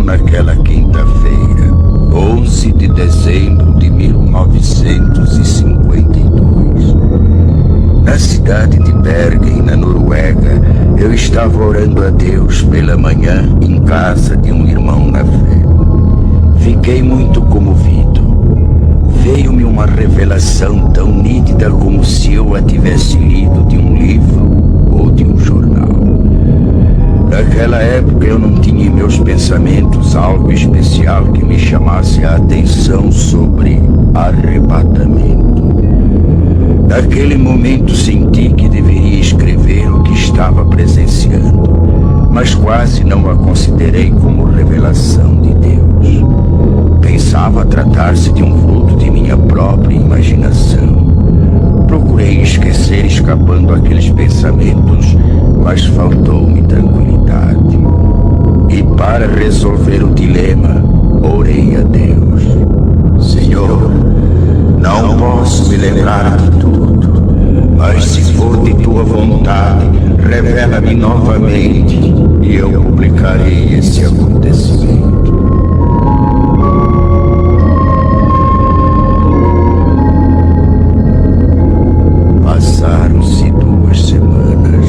naquela quinta-feira, 11 de dezembro de 1952. Na cidade de Bergen, na Noruega, eu estava orando a Deus pela manhã em casa de um irmão na fé. Fiquei muito comovido. Veio-me uma revelação tão nítida como se eu a tivesse lido de um livro ou de um jornal. Naquela época eu não tinha em meus pensamentos algo especial que me chamasse a atenção sobre arrebatamento. Naquele momento senti que deveria escrever o que estava presenciando, mas quase não a considerei como revelação de Deus. Pensava tratar-se de um fruto de minha própria imaginação. Procurei esquecer escapando aqueles pensamentos, mas faltou-me tranquilidade. E para resolver o dilema, orei a Deus. Senhor, não posso me lembrar de tudo, mas se for de tua vontade, revela-me novamente e eu publicarei esse acontecimento. Passaram-se 2 semanas.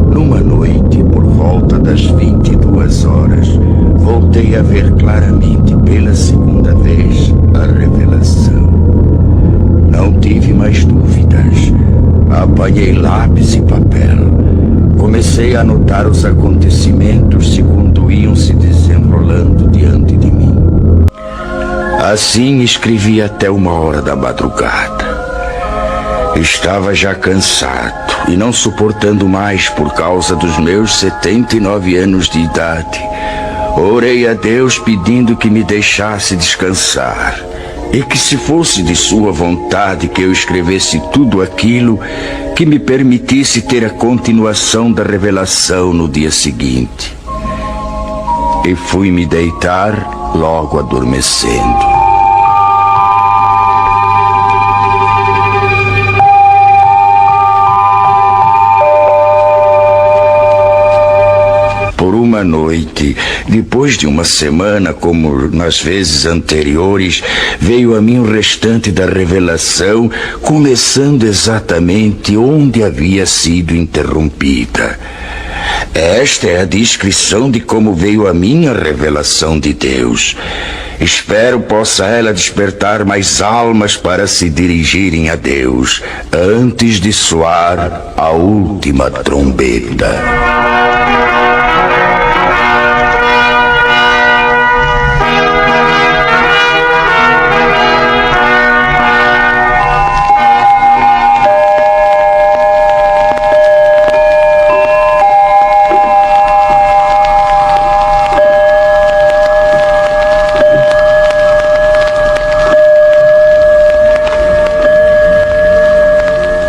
Numa noite, por volta das 22 horas, voltei a ver claramente pela segunda vez a revelação. Não tive mais dúvidas. Apanhei lápis e papel. Comecei a anotar os acontecimentos segundo iam se desenrolando diante de mim. Assim escrevi até 1h da madrugada. Estava já cansado e não suportando mais por causa dos meus 79 anos de idade. Orei a Deus pedindo que me deixasse descansar e que, se fosse de sua vontade que eu escrevesse tudo aquilo, que me permitisse ter a continuação da revelação no dia seguinte. E fui me deitar, logo adormecendo. Por uma noite, depois de uma semana, como nas vezes anteriores, veio a mim o restante da revelação, começando exatamente onde havia sido interrompida. Esta é a descrição de como veio a minha revelação de Deus. Espero possa ela despertar mais almas para se dirigirem a Deus, antes de soar a última trombeta.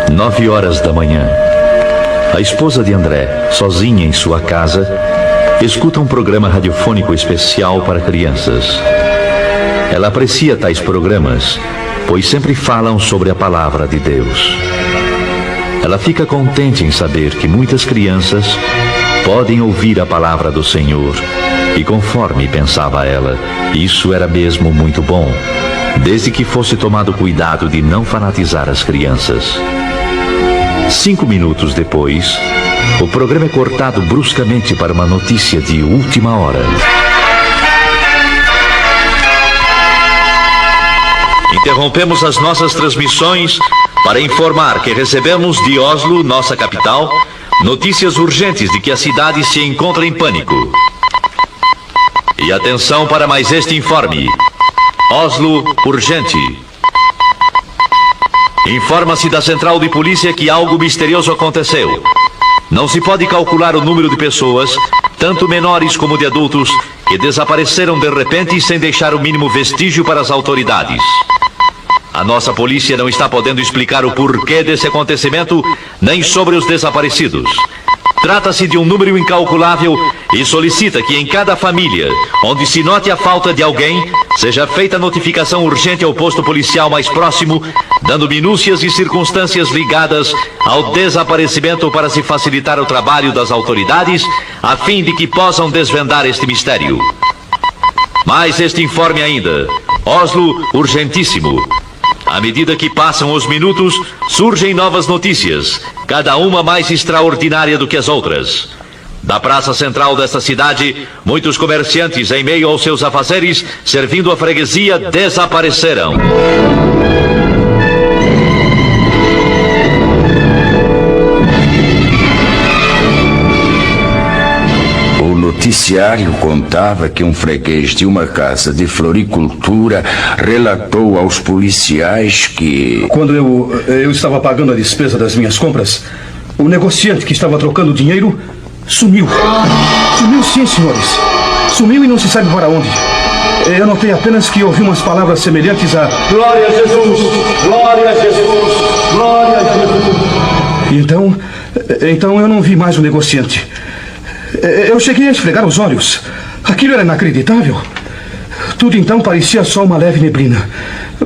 Nove horas da manhã. A esposa de André, sozinha em sua casa, escuta um programa radiofônico especial para crianças. Ela aprecia tais programas, pois sempre falam sobre a palavra de Deus. Ela fica contente em saber que muitas crianças podem ouvir a palavra do Senhor. E conforme pensava ela, isso era mesmo muito bom, desde que fosse tomado cuidado de não fanatizar as crianças. 5 minutos depois, o programa é cortado bruscamente para uma notícia de última hora. Interrompemos as nossas transmissões para informar que recebemos de Oslo, nossa capital, notícias urgentes de que a cidade se encontra em pânico. E atenção para mais este informe. Oslo, urgente. Informa-se da central de polícia que algo misterioso aconteceu. Não se pode calcular o número de pessoas, tanto menores como de adultos, que desapareceram de repente sem deixar o mínimo vestígio para as autoridades. A nossa polícia não está podendo explicar o porquê desse acontecimento, nem sobre os desaparecidos. Trata-se de um número incalculável e solicita que em cada família, onde se note a falta de alguém, seja feita notificação urgente ao posto policial mais próximo, dando minúcias e circunstâncias ligadas ao desaparecimento para se facilitar o trabalho das autoridades, a fim de que possam desvendar este mistério. Mais este informe ainda. Oslo, urgentíssimo. À medida que passam os minutos, surgem novas notícias, cada uma mais extraordinária do que as outras. Da praça central desta cidade, muitos comerciantes, em meio aos seus afazeres, servindo a freguesia, desapareceram. O noticiário contava que um freguês de uma casa de floricultura relatou aos policiais que... Quando eu estava pagando a despesa das minhas compras, o negociante que estava trocando dinheiro sumiu. Sumiu sim, senhores. Sumiu e não se sabe para onde. Eu notei apenas que ouvi umas palavras semelhantes a Glória a Jesus! Glória a Jesus! Glória a Jesus! Então eu não vi mais o negociante. Eu cheguei a esfregar os olhos. Aquilo era inacreditável. Tudo então parecia só uma leve neblina.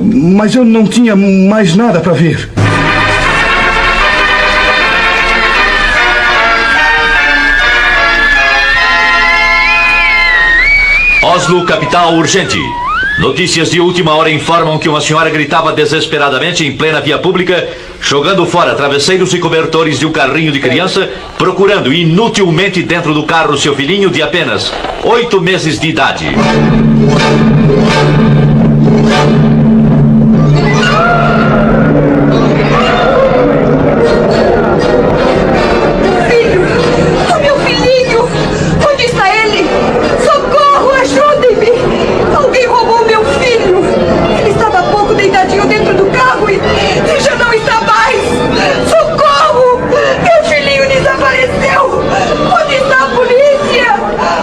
Mas eu não tinha mais nada para ver. Oslo, capital, urgente. Notícias de última hora informam que uma senhora gritava desesperadamente em plena via pública, jogando fora travesseiros e cobertores de um carrinho de criança, procurando inutilmente dentro do carro seu filhinho de apenas 8 meses de idade.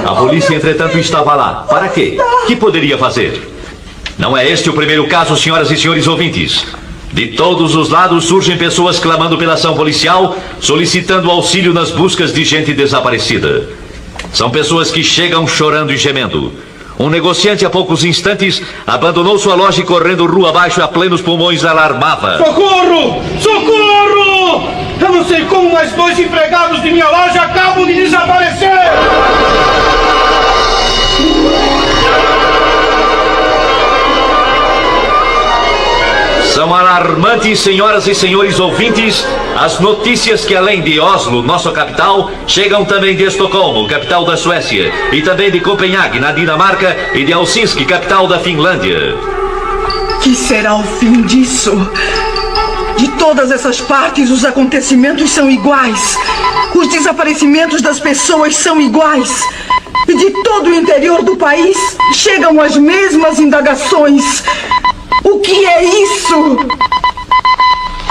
A polícia, entretanto, estava lá. Para quê? Que poderia fazer? Não é este o primeiro caso, senhoras e senhores ouvintes. De todos os lados surgem pessoas clamando pela ação policial, solicitando auxílio nas buscas de gente desaparecida. São pessoas que chegam chorando e gemendo. Um negociante, há poucos instantes, abandonou sua loja e, correndo rua abaixo a plenos pulmões, alarmava. Socorro! Socorro! Eu não sei como, mas 2 empregados de minha loja acabam de desaparecer! São alarmantes, senhoras e senhores ouvintes, as notícias que, além de Oslo, nossa capital, chegam também de Estocolmo, capital da Suécia, e também de Copenhague, na Dinamarca, e de Helsinki, capital da Finlândia. Que será o fim disso? De todas essas partes, os acontecimentos são iguais. Os desaparecimentos das pessoas são iguais. E de todo o interior do país, chegam as mesmas indagações. O que é isso?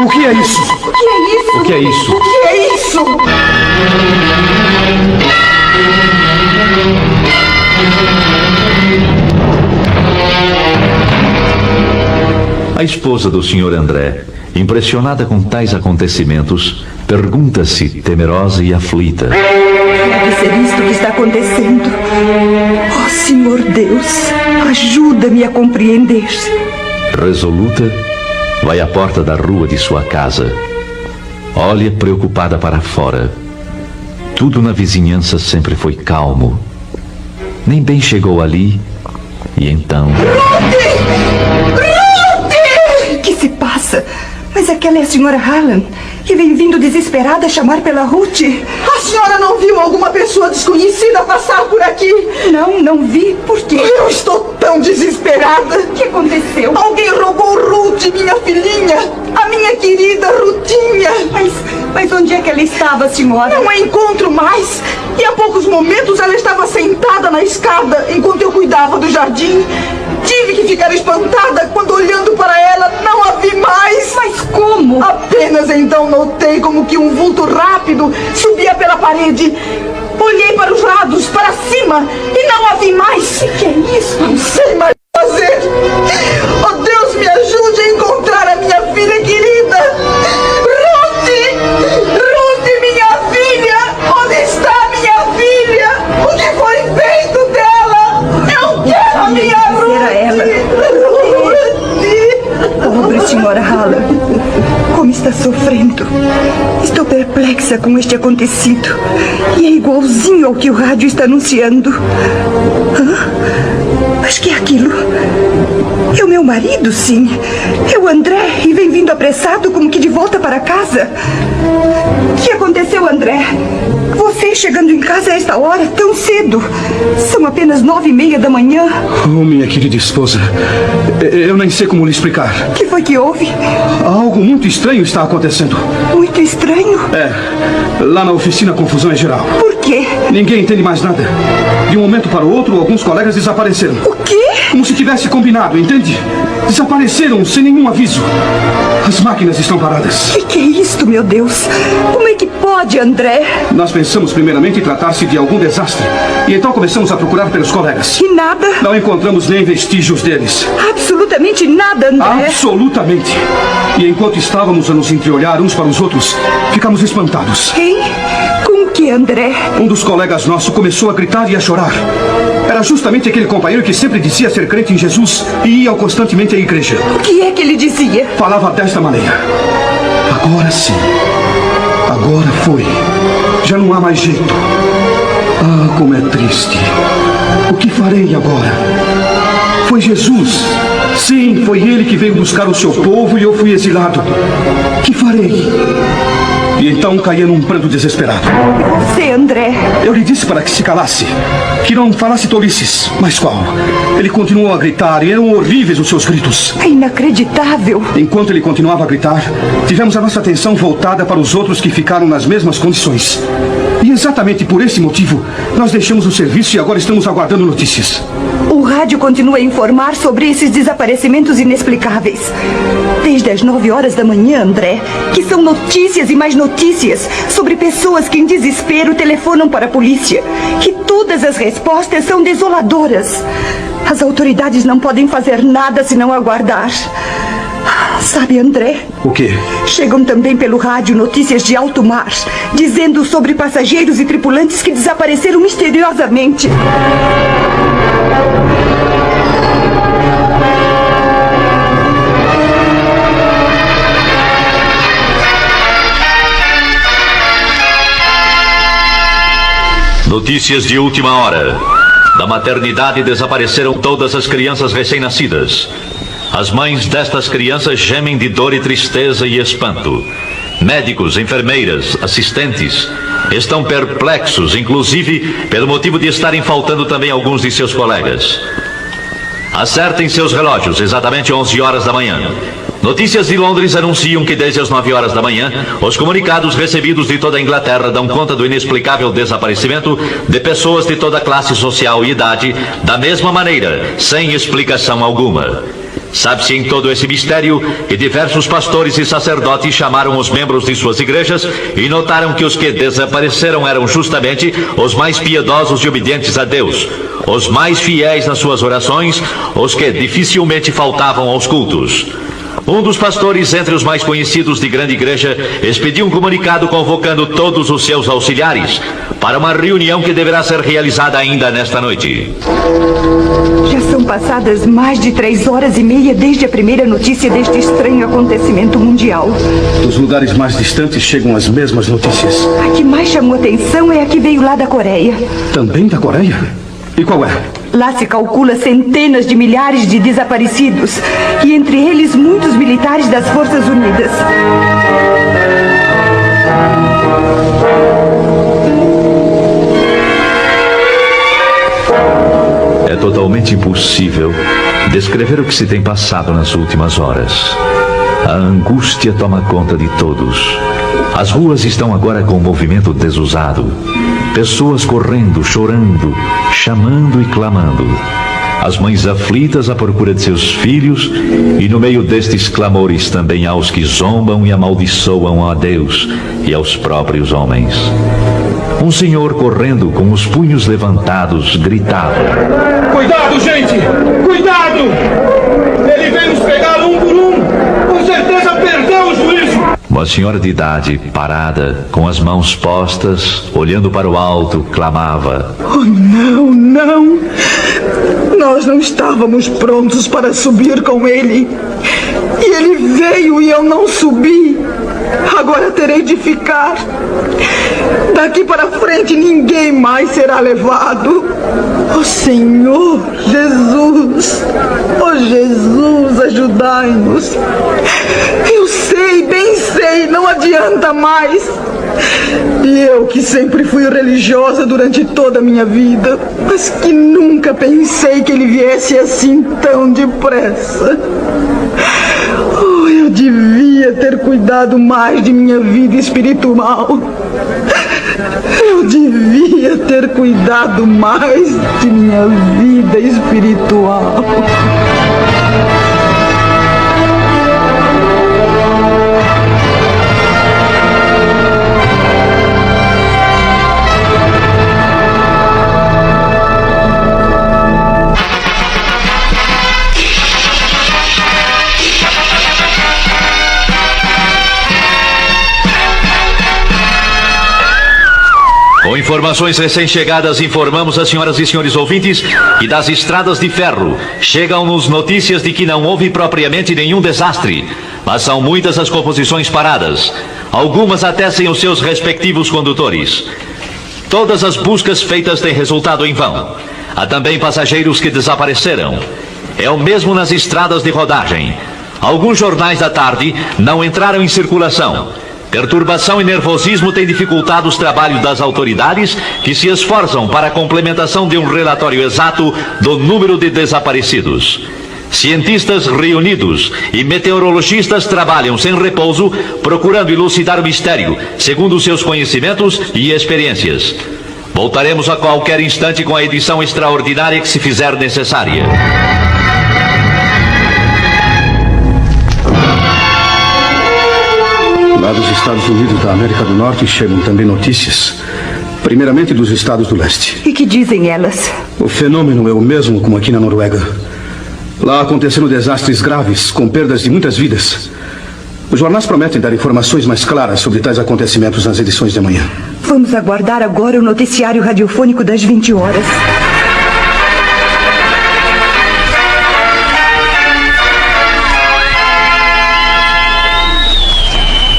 O que é isso? O que é isso? O que é isso? O que é isso? A esposa do Sr. André, impressionada com tais acontecimentos, pergunta-se, temerosa e aflita: Deve ser isto que está acontecendo. Oh, Senhor Deus, ajuda-me a compreender. Resoluta, vai à porta da rua de sua casa. Olha preocupada para fora. Tudo na vizinhança sempre foi calmo. Nem bem chegou ali, e então... O que se passa? Mas aquela é a senhora Hallam, que vem vindo desesperada chamar pela Ruth. A senhora não viu alguma pessoa desconhecida passar por aqui? Não vi. Por quê? Eu estou tão desesperada. O que aconteceu? Alguém roubou Ruth, minha filhinha. A minha querida Rutinha. Mas onde é que ela estava, senhora? Não a encontro mais. E há poucos momentos ela estava sentada na escada enquanto eu cuidava do jardim. Tive que ficar espantada quando, olhando para ela, não a vi mais. Mas como? Apenas então notei como que um vulto rápido subia pela parede. Olhei para os lados, para cima, e não a vi mais. O que é isso? Não sei mais o que fazer. Oh, Deus, me ajude a encontrar a minha filha querida. Ruth, minha filha. Onde está minha filha? O que foi feito dela? Eu quero a minha Ruth. Era ela. Pobre senhora Hallam. Como está está sofrendo. Estou perplexa com este acontecido. E é igualzinho ao que o rádio está anunciando. Mas que é aquilo? É o meu marido, sim. É o André, e vem vindo apressado como que de volta para casa. O que aconteceu, André? Você chegando em casa a esta hora, tão cedo. São apenas 9:30 da manhã. Oh, minha querida esposa, eu nem sei como lhe explicar. O que foi que houve? Algo muito estranho está acontecendo. Muito estranho? Lá na oficina a confusão é geral. Por quê? Ninguém entende mais nada. De um momento para o outro, alguns colegas desapareceram. O quê? Como se tivesse combinado, entende? Desapareceram sem nenhum aviso. As máquinas estão paradas. Que é isto, meu Deus? Como é que pode, André? Nós pensamos primeiramente em tratar-se de algum desastre. E então começamos a procurar pelos colegas. E nada? Não encontramos nem vestígios deles. Absolutamente nada, André. Absolutamente. E enquanto estávamos a nos entreolhar uns para os outros, ficamos espantados. Quem? Com o que, André? Um dos colegas nossos começou a gritar e a chorar. Era justamente aquele companheiro que sempre dizia ser crente em Jesus e ia constantemente à igreja. O que é que ele dizia? Falava desta maneira: agora sim. Agora foi. Já não há mais jeito. Ah, como é triste. O que farei agora? Foi Jesus. Sim, foi ele que veio buscar o seu povo e eu fui exilado. Que farei? E então caía num pranto desesperado. E você, André? Eu lhe disse para que se calasse, que não falasse tolices. Mas qual? Ele continuou a gritar e eram horríveis os seus gritos. É inacreditável. Enquanto ele continuava a gritar, tivemos a nossa atenção voltada para os outros que ficaram nas mesmas condições. E exatamente por esse motivo, nós deixamos o serviço e agora estamos aguardando notícias. O rádio continua a informar sobre esses desaparecimentos inexplicáveis. Desde as 9h da manhã, André, que são notícias e mais notícias sobre pessoas que em desespero telefonam para a polícia. E todas as respostas são desoladoras. As autoridades não podem fazer nada senão aguardar. Sabe, André? O quê? Chegam também pelo rádio notícias de alto mar, dizendo sobre passageiros e tripulantes que desapareceram misteriosamente. Notícias de última hora. Da maternidade desapareceram todas as crianças recém-nascidas. As mães destas crianças gemem de dor e tristeza e espanto. Médicos, enfermeiras, assistentes estão perplexos, inclusive pelo motivo de estarem faltando também alguns de seus colegas. Acertem seus relógios, exatamente 11h da manhã. Notícias de Londres anunciam que desde as 9h da manhã, os comunicados recebidos de toda a Inglaterra dão conta do inexplicável desaparecimento de pessoas de toda classe social e idade, da mesma maneira, sem explicação alguma. Sabe-se em todo esse mistério que diversos pastores e sacerdotes chamaram os membros de suas igrejas e notaram que os que desapareceram eram justamente os mais piedosos e obedientes a Deus, os mais fiéis nas suas orações, os que dificilmente faltavam aos cultos. Um dos pastores, entre os mais conhecidos de grande igreja, expediu um comunicado convocando todos os seus auxiliares para uma reunião que deverá ser realizada ainda nesta noite. Já são passadas mais de 3h30 desde a primeira notícia deste estranho acontecimento mundial. Dos lugares mais distantes chegam as mesmas notícias. A que mais chamou atenção é a que veio lá da Coreia. Também da Coreia? E qual é? Lá se calcula centenas de milhares de desaparecidos, e entre eles muitos militares das Forças Unidas. É totalmente impossível descrever o que se tem passado nas últimas horas. A angústia toma conta de todos. As ruas estão agora com o movimento desusado. Pessoas correndo, chorando, chamando e clamando. As mães aflitas à procura de seus filhos, e no meio destes clamores também há os que zombam e amaldiçoam a Deus e aos próprios homens. Um senhor correndo com os punhos levantados gritava: Cuidado, gente! Cuidado! Ele vem nos pegar um por um! Com certeza perdeu o juízo! Uma senhora de idade, parada, com as mãos postas, olhando para o alto, clamava: Oh, não, não! Nós não estávamos prontos para subir com ele. E ele veio e eu não subi. Agora terei de ficar. Daqui para frente ninguém mais será levado. Ó Senhor Jesus, ó Jesus, ajudai-nos. Eu sei, bem sei, não adianta mais. E eu que sempre fui religiosa durante toda a minha vida, mas que nunca pensei que ele viesse assim tão depressa. Oh, eu devia ter cuidado mais de minha vida espiritual. Eu devia ter cuidado mais de minha vida espiritual. Com informações recém-chegadas, informamos as senhoras e senhores ouvintes que das estradas de ferro chegam-nos notícias de que não houve propriamente nenhum desastre, mas são muitas as composições paradas, algumas até sem os seus respectivos condutores. Todas as buscas feitas têm resultado em vão. Há também passageiros que desapareceram. É o mesmo nas estradas de rodagem. Alguns jornais da tarde não entraram em circulação. Perturbação e nervosismo têm dificultado os trabalhos das autoridades, que se esforçam para a complementação de um relatório exato do número de desaparecidos. Cientistas reunidos e meteorologistas trabalham sem repouso, procurando elucidar o mistério, segundo seus conhecimentos e experiências. Voltaremos a qualquer instante com a edição extraordinária que se fizer necessária. Lá dos Estados Unidos da América do Norte chegam também notícias, primeiramente dos estados do leste. E que dizem elas? O fenômeno é o mesmo como aqui na Noruega. Lá aconteceram desastres graves, com perdas de muitas vidas. Os jornais prometem dar informações mais claras sobre tais acontecimentos nas edições de amanhã. Vamos aguardar agora o noticiário radiofônico das 20 horas.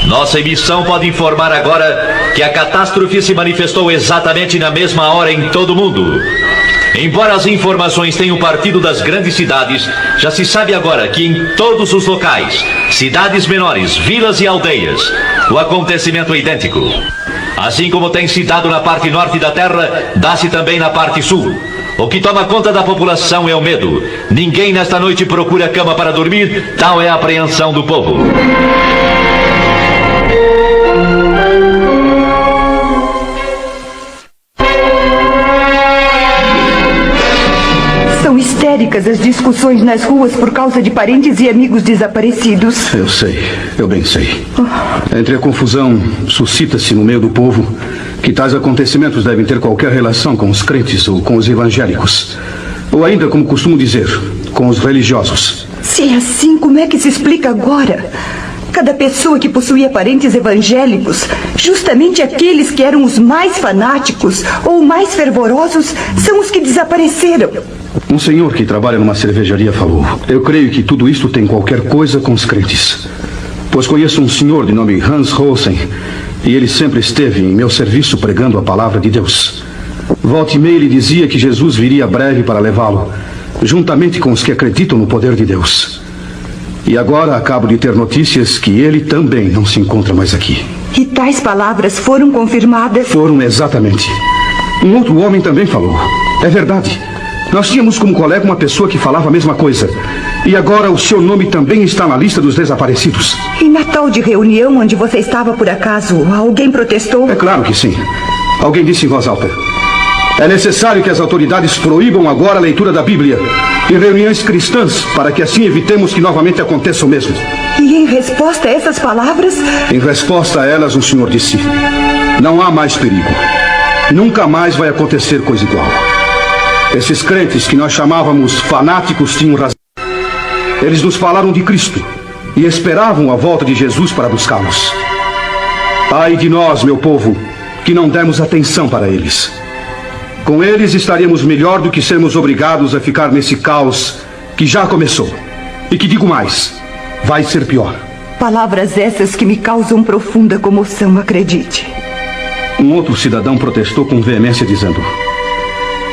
Nossa emissão pode informar agora que a catástrofe se manifestou exatamente na mesma hora em todo o mundo. Embora as informações tenham partido das grandes cidades, já se sabe agora que em todos os locais, cidades menores, vilas e aldeias, o acontecimento é idêntico. Assim como tem se dado na parte norte da Terra, dá-se também na parte sul. O que toma conta da população é o medo. Ninguém nesta noite procura cama para dormir, tal é a apreensão do povo. São histéricas as discussões nas ruas por causa de parentes e amigos desaparecidos. Eu sei, eu bem sei. Entre a confusão, suscita-se no meio do povo que tais acontecimentos devem ter qualquer relação com os crentes ou com os evangélicos. Ou ainda, como costumo dizer, com os religiosos. Se é assim, como é que se explica agora? Cada pessoa que possuía parentes evangélicos, justamente aqueles que eram os mais fanáticos ou mais fervorosos, são os que desapareceram. Um senhor que trabalha numa cervejaria falou: eu creio que tudo isto tem qualquer coisa com os crentes. Pois conheço um senhor de nome Hans Rosen, e ele sempre esteve em meu serviço pregando a palavra de Deus. Volta e meia ele dizia que Jesus viria breve para levá-lo, juntamente com os que acreditam no poder de Deus. E agora acabo de ter notícias que ele também não se encontra mais aqui. E tais palavras foram confirmadas? Foram, exatamente. Um outro homem também falou. É verdade. Nós tínhamos como colega uma pessoa que falava a mesma coisa. E agora o seu nome também está na lista dos desaparecidos. E na tal de reunião onde você estava por acaso, alguém protestou? É claro que sim. Alguém disse em voz alta: é necessário que as autoridades proíbam agora a leitura da Bíblia em reuniões cristãs, para que assim evitemos que novamente aconteça o mesmo. E em resposta a essas palavras? Em resposta a elas, o senhor disse: não há mais perigo. Nunca mais vai acontecer coisa igual. Esses crentes que nós chamávamos fanáticos tinham razão. Eles nos falaram de Cristo e esperavam a volta de Jesus para buscá-los. Ai de nós, meu povo, que não demos atenção para eles. Com eles estaríamos melhor do que sermos obrigados a ficar nesse caos que já começou. E que digo mais, vai ser pior. Palavras essas que me causam profunda comoção, acredite. Um outro cidadão protestou com veemência dizendo: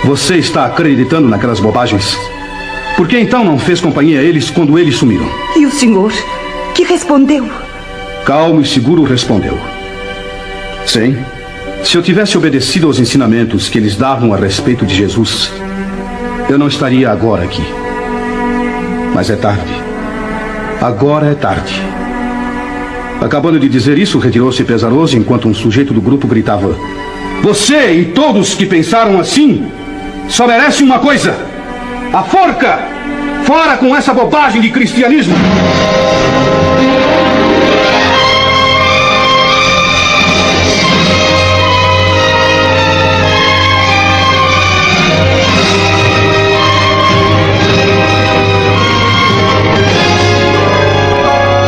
você está acreditando naquelas bobagens? Por que então não fez companhia a eles quando eles sumiram? E o senhor? Que respondeu? Calmo e seguro respondeu: sim, se eu tivesse obedecido aos ensinamentos que eles davam a respeito de Jesus, eu não estaria agora aqui. Mas é tarde. Agora é tarde. Acabando de dizer isso, retirou-se pesaroso enquanto um sujeito do grupo gritava: você e todos que pensaram assim só merecem uma coisa: a forca! Fora com essa bobagem de cristianismo!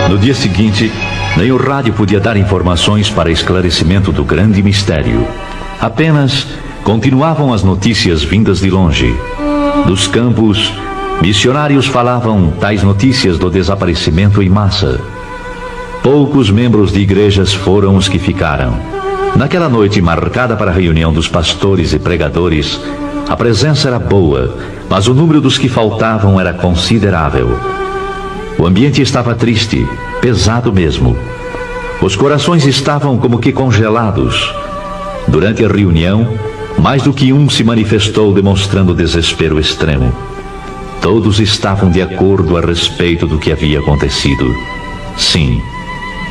No dia seguinte, nem o rádio podia dar informações para esclarecimento do grande mistério. Apenas continuavam as notícias vindas de longe. Dos campos, missionários falavam tais notícias do desaparecimento em massa. Poucos membros de igrejas foram os que ficaram. Naquela noite marcada para a reunião dos pastores e pregadores, a presença era boa, mas o número dos que faltavam era considerável. O ambiente estava triste, pesado mesmo. Os corações estavam como que congelados. Durante a reunião, mais do que um se manifestou demonstrando desespero extremo. Todos estavam de acordo a respeito do que havia acontecido. Sim,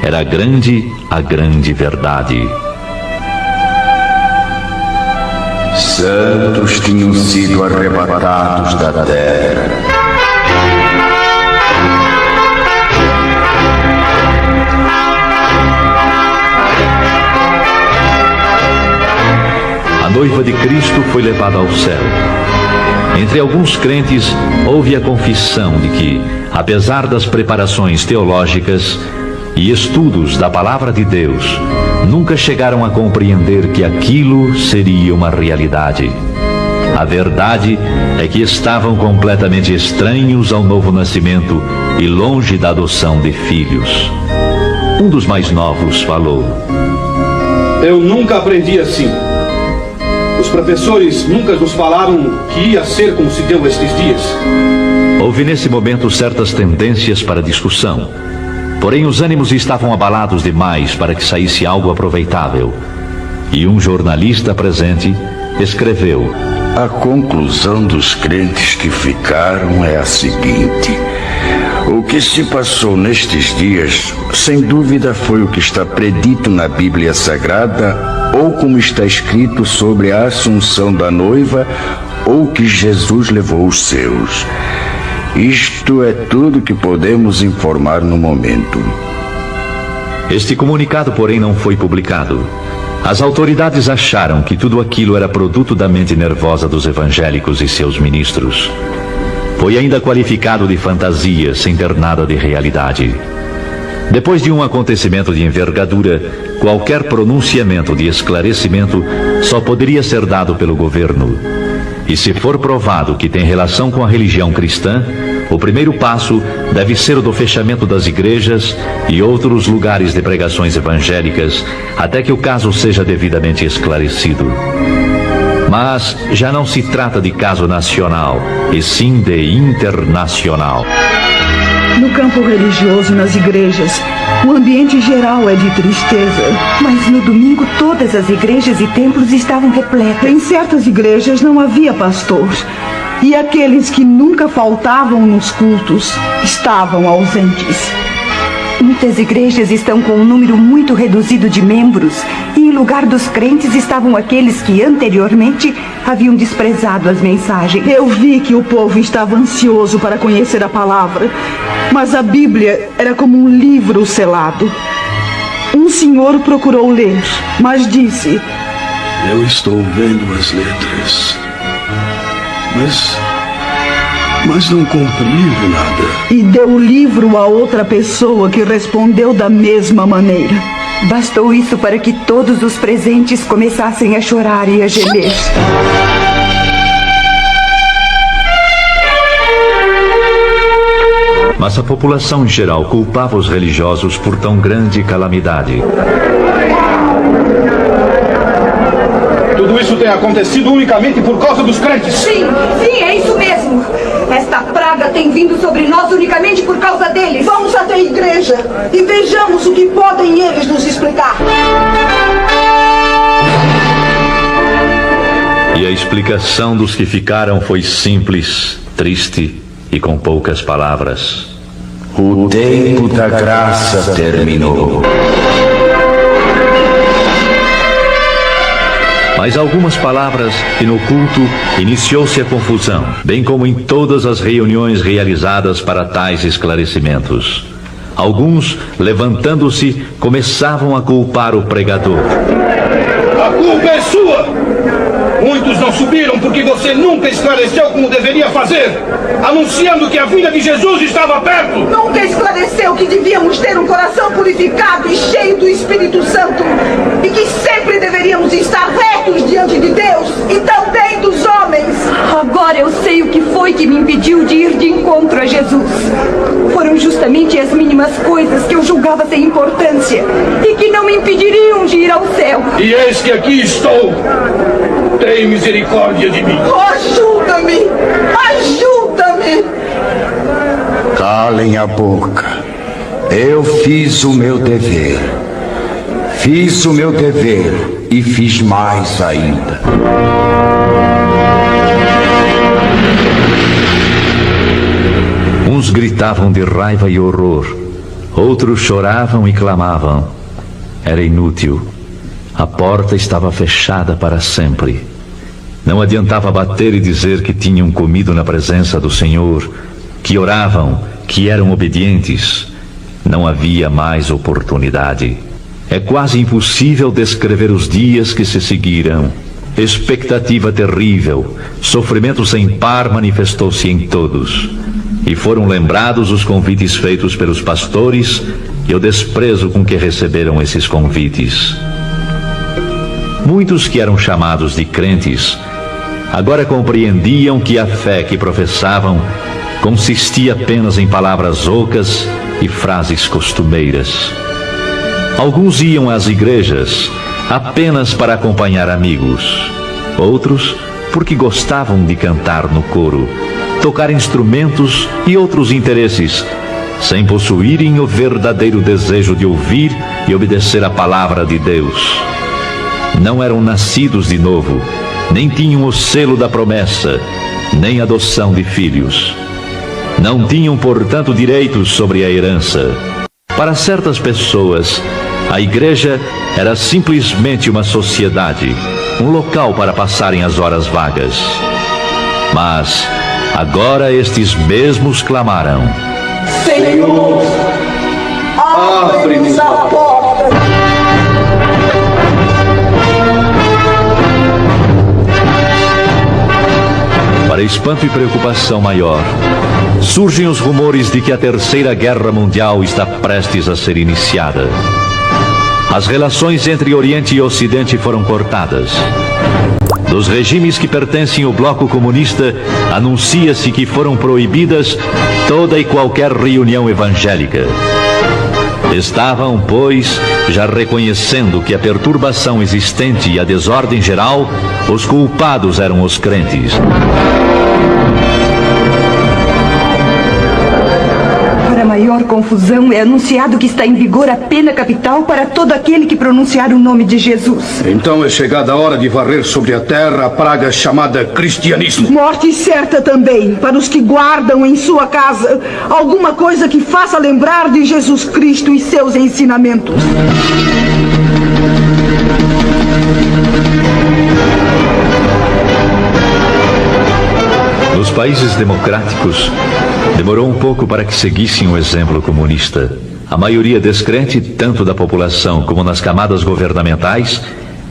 era a grande verdade. Santos tinham sido arrebatados da terra. A noiva de Cristo foi levada ao céu. Entre alguns crentes, houve a confissão de que, apesar das preparações teológicas e estudos da palavra de Deus, nunca chegaram a compreender que aquilo seria uma realidade. A verdade é que estavam completamente estranhos ao novo nascimento e longe da adoção de filhos. Um dos mais novos falou: eu nunca aprendi assim. Os professores nunca nos falaram que ia ser como se deu estes dias. Houve nesse momento certas tendências para discussão. Porém, os ânimos estavam abalados demais para que saísse algo aproveitável. E um jornalista presente escreveu: a conclusão dos crentes que ficaram é a seguinte: o que se passou nestes dias, sem dúvida, foi o que está predito na Bíblia Sagrada, ou como está escrito sobre a assunção da noiva, ou que Jesus levou os seus. Isto é tudo que podemos informar no momento. Este comunicado, porém, não foi publicado. As autoridades acharam que tudo aquilo era produto da mente nervosa dos evangélicos e seus ministros. Foi ainda qualificado de fantasia, sem ter nada de realidade. Depois de um acontecimento de envergadura, qualquer pronunciamento de esclarecimento só poderia ser dado pelo governo. E se for provado que tem relação com a religião cristã, o primeiro passo deve ser o do fechamento das igrejas e outros lugares de pregações evangélicas, até que o caso seja devidamente esclarecido. Mas já não se trata de caso nacional, e sim de internacional. No campo religioso, nas igrejas, o ambiente geral é de tristeza. Mas no domingo todas as igrejas e templos estavam repletas. Em certas igrejas não havia pastor. E aqueles que nunca faltavam nos cultos estavam ausentes. Muitas igrejas estão com um número muito reduzido de membros, e em lugar dos crentes estavam aqueles que anteriormente haviam desprezado as mensagens. Eu vi que o povo estava ansioso para conhecer a palavra, mas a Bíblia era como um livro selado. Um senhor procurou ler, mas disse: eu estou vendo as letras, mas não compreendo nada. E deu o livro a outra pessoa que respondeu da mesma maneira. Bastou isso para que todos os presentes começassem a chorar e a gemer. Mas a população em geral culpava os religiosos por tão grande calamidade. Tudo isso tem acontecido unicamente por causa dos crentes. Sim, é isso mesmo. Esta praga tem vindo sobre nós unicamente por causa deles. Vamos até a igreja e vejamos o que podem eles nos explicar. E a explicação dos que ficaram foi simples, triste e com poucas palavras. O tempo da graça terminou. Mas algumas palavras e no culto iniciou-se a confusão, bem como em todas as reuniões realizadas para tais esclarecimentos. Alguns, levantando-se, começavam a culpar o pregador. A culpa é sua! Muitos não subiram porque você nunca esclareceu como deveria fazer, anunciando que a vinda de Jesus estava perto. Nunca esclareceu que devíamos ter um coração purificado e cheio do Espírito Santo e que sempre deveríamos estar retos diante de Deus e também dos homens. Agora eu sei o que foi que me impediu de ir de encontro a Jesus. Foram justamente as mínimas coisas que eu julgava sem importância e que não me impediriam de ir ao céu. E eis que aqui estou. Tem misericórdia de mim. Ajuda-me! Ajuda-me! Calem a boca. Eu fiz o meu dever. Fiz o meu dever e fiz mais ainda. Uns gritavam de raiva e horror, outros choravam e clamavam. Era inútil. A porta estava fechada para sempre. Não adiantava bater e dizer que tinham comido na presença do Senhor, que oravam, que eram obedientes. Não havia mais oportunidade. É quase impossível descrever os dias que se seguiram. Expectativa terrível, sofrimento sem par manifestou-se em todos. E foram lembrados os convites feitos pelos pastores e o desprezo com que receberam esses convites. Muitos que eram chamados de crentes agora compreendiam que a fé que professavam consistia apenas em palavras ocas e frases costumeiras. Alguns iam às igrejas apenas para acompanhar amigos, outros porque gostavam de cantar no coro, tocar instrumentos e outros interesses, sem possuírem o verdadeiro desejo de ouvir e obedecer a palavra de Deus. Não eram nascidos de novo, nem tinham o selo da promessa, nem adoção de filhos. Não tinham, portanto, direitos sobre a herança. Para certas pessoas, a igreja era simplesmente uma sociedade, um local para passarem as horas vagas. Mas agora estes mesmos clamaram: Senhor, abre-nos a porta. Para espanto e preocupação maior, surgem os rumores de que a Terceira Guerra Mundial está prestes a ser iniciada. As relações entre Oriente e Ocidente foram cortadas. Dos regimes que pertencem ao bloco comunista, anuncia-se que foram proibidas toda e qualquer reunião evangélica. Estavam, pois, já reconhecendo que a perturbação existente e a desordem geral, os culpados eram os crentes. Para maior confusão, é anunciado que está em vigor a pena capital para todo aquele que pronunciar o nome de Jesus. Então é chegada a hora de varrer sobre a terra a praga chamada cristianismo. Morte certa também para os que guardam em sua casa alguma coisa que faça lembrar de Jesus Cristo e seus ensinamentos. Nos países democráticos, demorou um pouco para que seguissem o exemplo comunista. A maioria descrente, tanto da população como nas camadas governamentais,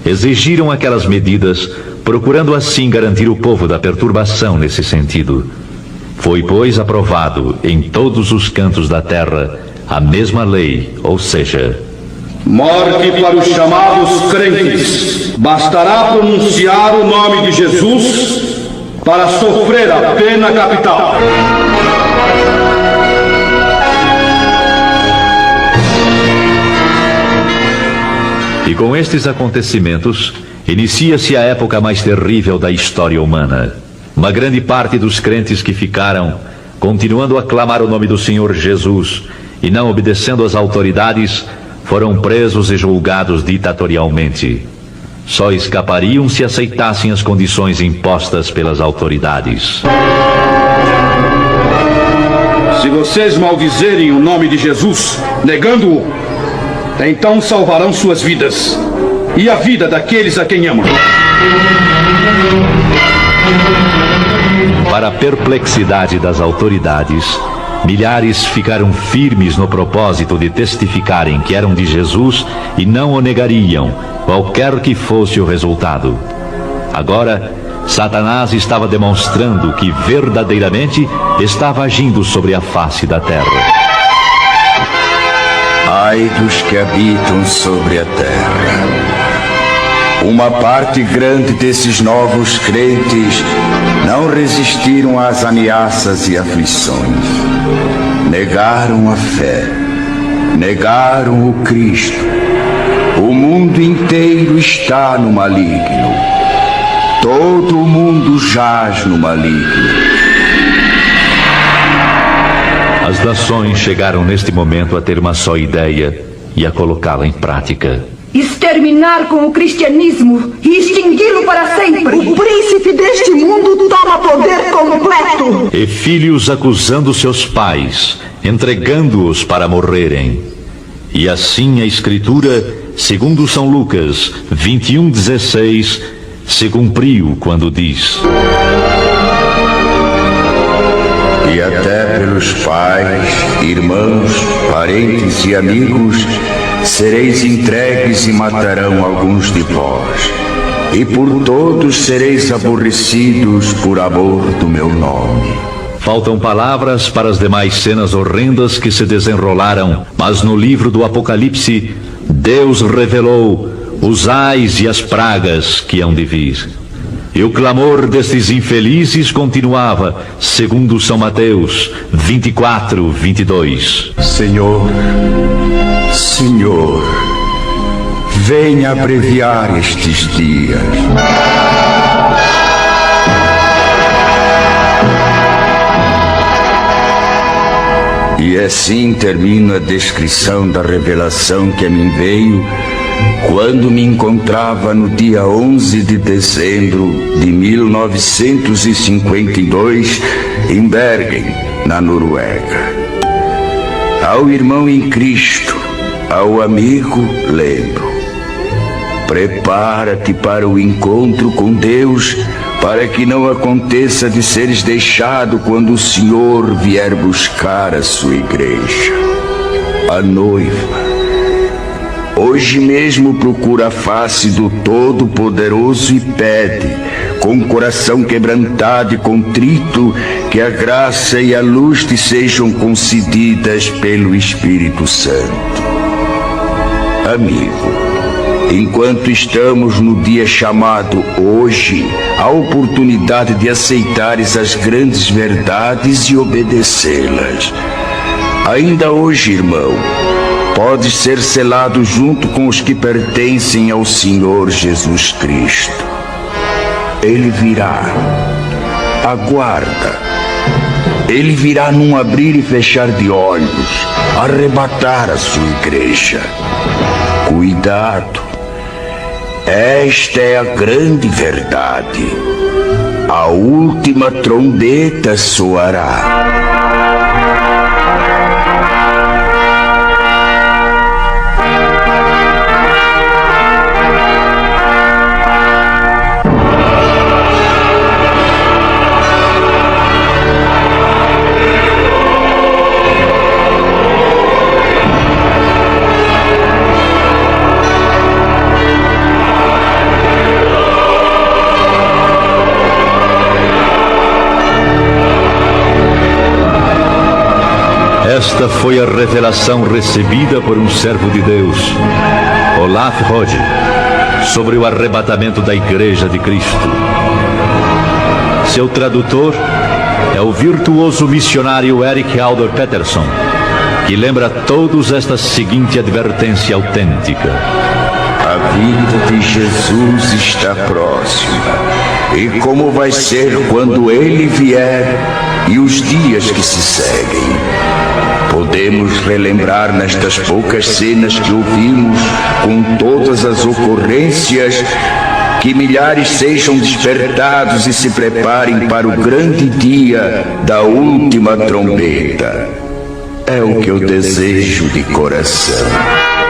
exigiram aquelas medidas, procurando assim garantir o povo da perturbação nesse sentido. Foi, pois, aprovado em todos os cantos da terra a mesma lei, ou seja, Morte para os chamados crentes. Bastará pronunciar o nome de Jesus para sofrer a pena capital. E com estes acontecimentos, inicia-se a época mais terrível da história humana. Uma grande parte dos crentes que ficaram, continuando a clamar o nome do Senhor Jesus e não obedecendo às autoridades, foram presos e julgados ditatorialmente. Só escapariam se aceitassem as condições impostas pelas autoridades. Se vocês maldizerem o nome de Jesus, negando-o, então salvarão suas vidas e a vida daqueles a quem amam. Para a perplexidade das autoridades, milhares ficaram firmes no propósito de testificarem que eram de Jesus e não o negariam, qualquer que fosse o resultado. Agora, Satanás estava demonstrando que verdadeiramente estava agindo sobre a face da terra. Ai dos que habitam sobre a terra. Uma parte grande desses novos crentes não resistiram às ameaças e aflições. Negaram a fé. Negaram o Cristo. O mundo inteiro está no maligno. Todo o mundo jaz no maligno. As nações chegaram neste momento a ter uma só ideia e a colocá-la em prática. Exterminar com o cristianismo e extingui-lo para sempre. O príncipe deste mundo toma poder completo. E filhos acusando seus pais, entregando-os para morrerem. E assim a Escritura, segundo São Lucas 21:16, se cumpriu quando diz: E até pelos pais, irmãos, parentes e amigos sereis entregues e matarão alguns de vós. E por todos sereis aborrecidos por amor do meu nome. Faltam palavras para as demais cenas horrendas que se desenrolaram, mas no livro do Apocalipse, Deus revelou os ais e as pragas que hão de vir. E o clamor destes infelizes continuava, segundo São Mateus 24:22. Senhor, Senhor, venha abreviar estes dias. E assim termina a descrição da revelação que a mim veio quando me encontrava no dia 11 de dezembro de 1952 em Bergen, na Noruega. Ao irmão em Cristo, ao amigo, lembro: prepara-te para o encontro com Deus, para que não aconteça de seres deixado quando o Senhor vier buscar a sua igreja. A noiva hoje mesmo procura a face do Todo-Poderoso e pede, com o coração quebrantado e contrito, que a graça e a luz te sejam concedidas pelo Espírito Santo. Amigo, enquanto estamos no dia chamado hoje, a oportunidade de aceitares as grandes verdades e obedecê-las. Ainda hoje, irmão, podes ser selado junto com os que pertencem ao Senhor Jesus Cristo. Ele virá. Aguarda. Ele virá num abrir e fechar de olhos, arrebatar a sua igreja. Cuidado. Esta é a grande verdade. A última trombeta soará. Esta foi a revelação recebida por um servo de Deus, Olaf Rode, sobre o arrebatamento da Igreja de Cristo. Seu tradutor é o virtuoso missionário Erik Alder Peterson, que lembra a todos esta seguinte advertência autêntica: A vinda de Jesus está próxima. E como vai ser quando ele vier e os dias que se seguem? Podemos relembrar nestas poucas cenas que ouvimos, com todas as ocorrências, que milhares sejam despertados e se preparem para o grande dia da última trombeta. É o que eu desejo de coração.